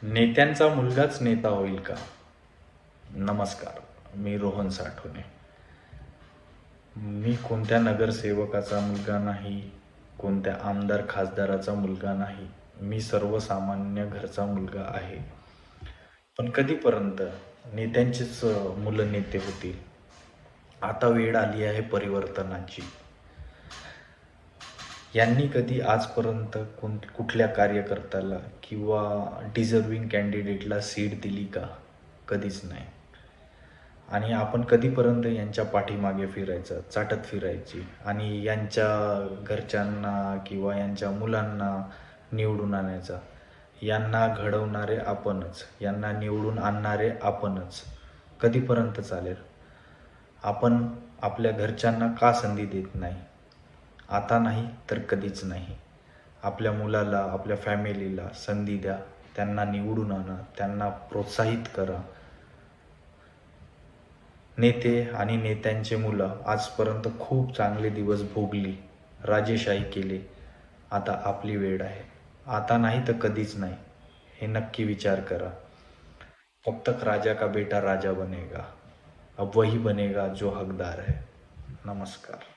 नेत्यांचा मुलगाच नेता होईल का? नमस्कार, मी रोहन साठवणे. मी कोणत्या नगरसेवकाचा मुलगा नाही, कोणत्या आमदार खासदाराचा मुलगा नाही. मी सर्वसामान्य घरचा मुलगा आहे. पण कधीपर्यंत नेत्यांचेच मुलं नेते होतील? आता वेळ आली आहे परिवर्तनाची. यांनी कधी आजपर्यंत कुठल्या कार्यकर्त्याला किंवा डिझर्विंग कॅन्डिडेटला सीट दिली का? कधीच नाही. आणि आपण कधीपर्यंत यांच्या पाठीमागे फिरायचं, चाटत फिरायची आणि यांच्या घरच्यांना किंवा यांच्या मुलांना निवडून आणायचा. यांना घडवणारे आपणच, यांना निवडून आणणारे आपणच. कधीपर्यंत चालेल? आपण आपल्या घरच्यांना का संधी देत नाही? आता नाही तर कधीच नाही. आपल्या मुलाला, आपल्या फॅमिलीला संधी द्या, त्यांना निवडून आणा, त्यांना प्रोत्साहित करा. नेते आणि नेत्यांचे मुलं आजपर्यंत खूप चांगले दिवस भोगली, राजेशाही केली. आता आपली वेळ आहे. आता नाही तर कधीच नाही, हे नक्की विचार करा. कब तक राजा का बेटा राजा बनेगा, अब वही बनेगा जो हकदार है. नमस्कार.